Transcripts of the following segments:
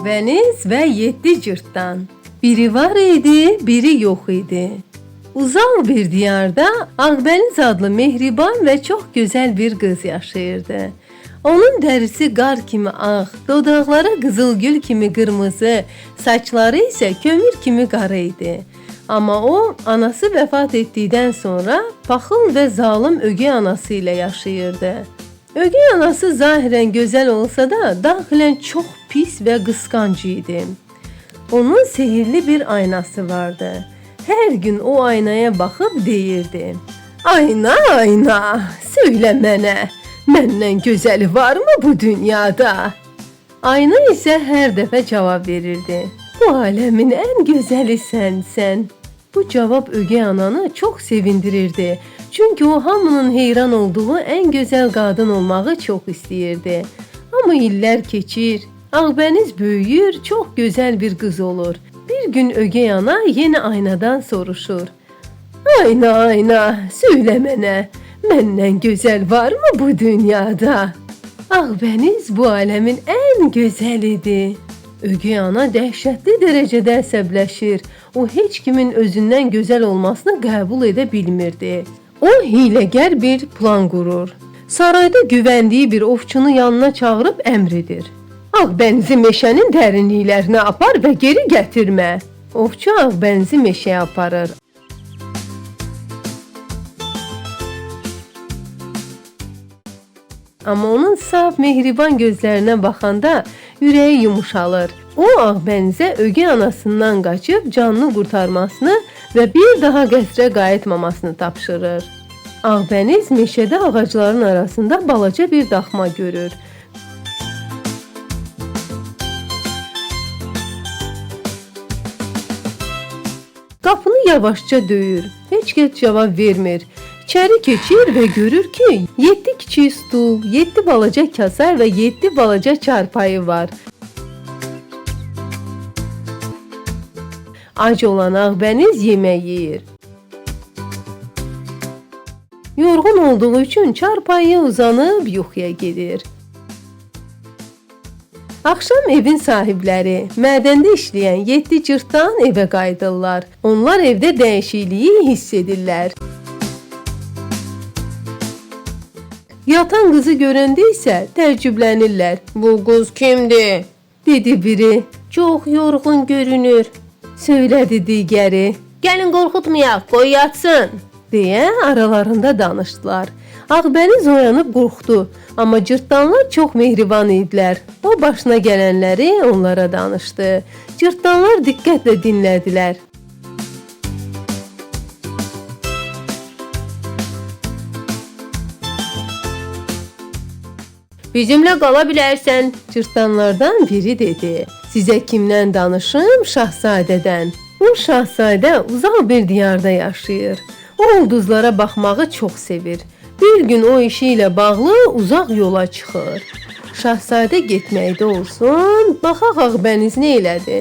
Ağbəniz və 7 cırtdan. Biri var idi, biri yox idi. Uzaq bir diyarda Ağbəniz adlı mehriban və çox gözəl bir qız yaşayırdı. Onun dərisi qar kimi ağ, dodaqları qızılgül kimi qırmızı, saçları isə kömür kimi qara idi. Amma o, anası vəfat etdikdən sonra paxıl və zalım ögey anası ilə yaşayırdı. Ögey anası zahirən gözəl olsa da, daxilən çox pis və qısqanc idi. Onun sehirli bir aynası vardı. Hər gün o aynaya baxıb deyirdi: "Ayna, ayna, söylə mənə, məndən gözəli varmı bu dünyada?" Ayna isə hər dəfə cavab verirdi: "Bu aləmin ən gözəli sənsən." Bu cavab ögey ananı çox sevindirirdi. Çünki o hamının heyran olduğu ən gözəl qadın olmağı çox istəyirdi. Amma illər keçir, Ağbəniz böyüyür, çox gözəl bir qız olur. Bir gün ögey ana yenə aynadan soruşur: "Ayna, ayna, söylə mənə, məndən gözəl varmı bu dünyada?" Ağbəniz bu aləmin ən gözəlidir. Ögey ana dəhşətli dərəcədə əsəbləşir. O heç kimin özündən gözəl olmasını qəbul edə bilmirdi. O hiləgər bir plan qurur. Sarayda güvəndiyi bir ovçunu yanına çağırıb əmr edir: "Ağbənizi meşənin dərinliklərinə apar və geri gətirmə." Ovçu Ağbənizi meşəyə aparır. Amma onun saf, mehriban gözlərinə baxanda ürəyi yumuşalır. O Ağbənizə ögey anasından qaçıb canını qurtarmasını və bir daha qəsrə qayıtmamasını tapşırır. Ağbəniz meşədə ağacların arasında balaca bir daxma görür. Qapını yavaşca döyür. Heç kəs cavab vermir. İçəri keçir və görür ki, 7 kiçik stul, 7 balaca kasa və 7 balaca çarpayı var. Ac olan Ağbəniz yemək yeyir. Yorğun olduğu üçün çarpayıya uzanıb yuxuya gedir. Axşam evin sahibləri, mədəndə işləyən 7 cırtdan evə qayıdırlar. Onlar evdə dəyişikliyi hiss edirlər. Yatan qızı görəndə isə təəccüblənirlər. "Bu qız kimdir?" dedi biri. "Çox yorğun görünür." söylədi digəri. "Gəlin qorxutmayaq, qoy yatsın." deyə aralarında danışdılar. Ağbəniz oyanıb qorxdu, amma cırtdanlar çox mehriban idilər. O başına gələnləri onlara danışdı. Cırtdanlar diqqətlə dinlədilər. "Bizimlə qala bilərsən," cırtdanlardan biri dedi. "Sizə kimdən danışım? Şahzadədən." Bu şahzadə uzaq bir diyarda yaşayır. O ulduzlara baxmağı çox sevir. Bir gün o işi ilə bağlı uzaq yola çıxır. Şahzadə getməkdə olsun, baxaq Ağbəniz nə elədi?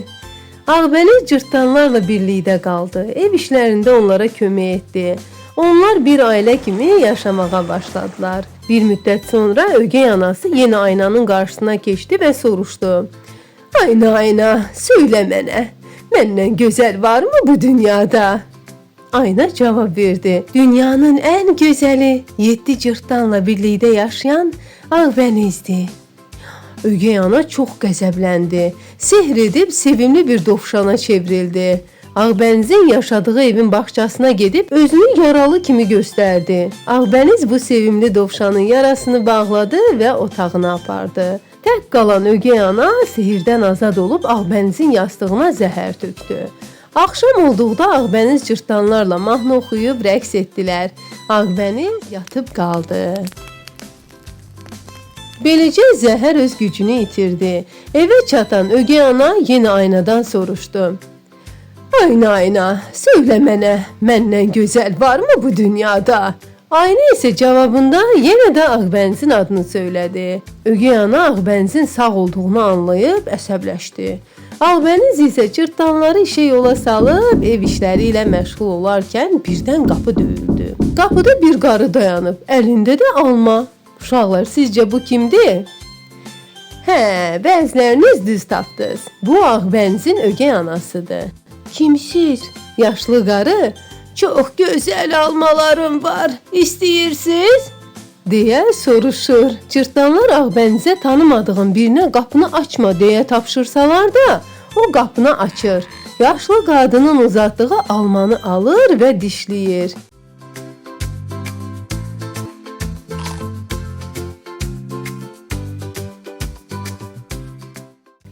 Ağbəniz cırtdanlarla birlikdə qaldı. Ev işlərində onlara kömək etdi. Onlar bir ailə kimi yaşamağa başladılar. Bir müddət sonra ögey anası yenə aynanın qarşısına keçdi və soruşdu: "Ayna, ayna, söylə mənə, məndən gözəl varmı bu dünyada?" Ayna cavab verdi: "Dünyanın ən gözəli 7 cırtdanla birlikdə yaşayan Ağbənizdir." Ögey ana çox qəzəbləndi. Sehr edib sevimli bir dovşana çevrildi. Ağbənizin yaşadığı evin bağçasına gedib özünü yaralı kimi göstərdi. Ağbəniz bu sevimli dovşanın yarasını bağladı və otağına apardı. Tək qalan ögey ana sehirdən azad olub Ağbənizin yastığına zəhər tökdü. Axşam olduqda Ağbəniz cırtdanlarla mahnı oxuyub rəqs etdilər. Ağbəniz yatıb qaldı. Beləcə zəhər öz gücünü itirdi. Evə çatan ögey ana yenə aynadan soruşdu: "Ayna, ayna, söylə mənə, məndən gözəl varmı bu dünyada?" Ayna isə cavabında yenə də Ağbənizin adını söylədi. Ögey ana Ağbənizin sağ olduğunu anlayıb əsəbləşdi. Ağbəniz isə cırtdanları işə yola salıb ev işləri ilə məşğul olarkən birdən qapı döyüldü. Qapıda bir qarı dayanıb, əlində də alma. Uşaqlar, sizcə bu kimdir? Hə, bəziləriniz düz tapdınız. Bu Ağbənizin ögey anasıdır. Kimsiz? Yaşlı qarı. Çox gözəl almalarım var. İstəyirsiz? Deyə soruşur. Cırtdanlar Ağbənizə tanımadığın birinə qapını açma deyə tapşırsalar da, o qapını açır. Yaşlı qadının uzatdığı almanı alır və dişləyir.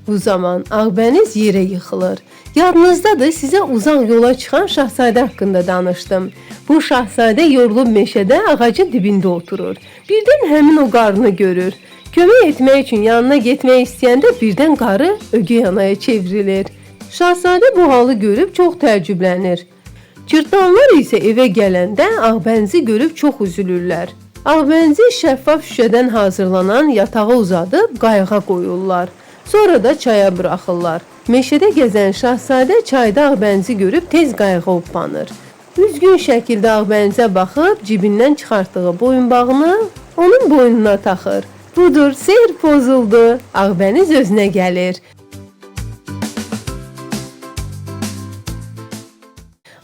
Bu zaman Ağbəniz yerə yıxılır. Yadınızdadır, sizə uzaq yola çıxan şahzadə haqqında danışdım. Bu şahzadə yorulub meşədə ağacın dibində oturur. Birdən həmin o qarını görür. Kömək etmək üçün yanına getmək istəyəndə birdən qarı ögey anaya çevrilir. Şahzadə bu halı görüb çox təəccüblənir. Cırtdanlar isə evə gələndə Ağbənizi görüb çox üzülürlər. Ağbənizi şəffaf şüşədən hazırlanan yatağa uzadıb qayığa qoyurlar. Sonra da çaya buraxırlar. Meşədə gəzən şahzadə çayda Ağbənizi görüb tez qayığa hoppanır. Üzgün şəkildə Ağbənizə baxıb cibindən çıxartdığı boyunbağını onun boynuna taxır. Budur, sehr pozuldu. Ağbəniz özünə gəlir.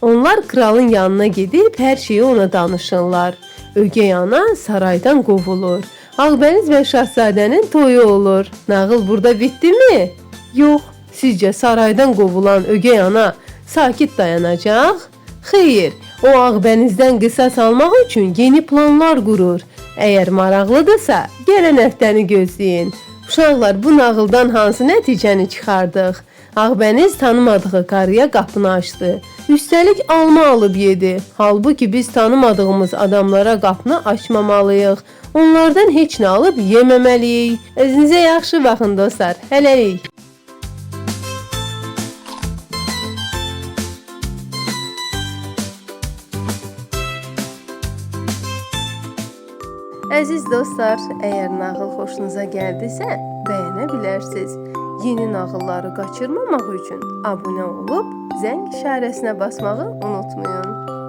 Onlar kralın yanına gedib hər şeyi ona danışırlar. Ögey ana saraydan qovulur. Ağbəniz və şahzadənin toyu olur. Nağıl burada bitdimi? Yox. Sizcə saraydan qovulan ögey ana sakit dayanacaq? Xeyr, o Ağbənizdən qisas almaq üçün yeni planlar qurur. Əgər maraqlıdırsa, gələn həftəni gözləyin. Uşaqlar, bu nağıldan hansı nəticəni çıxardıq? Ağbəniz tanımadığı qarıya qapını açdı. Üstəlik alma alıb yedi. Halbuki biz tanımadığımız adamlara qapını açmamalıyıq. Onlardan heç nə alıb yeməməliyik. Özünüzə yaxşı baxın dostlar. Hələlik. Əziz dostlar, əgər nağıl xoşunuza gəldisə, bəyənə bilərsiniz. Yeni nağılları qaçırmamaq üçün abunə olub zəng işarəsinə basmağı unutmayın.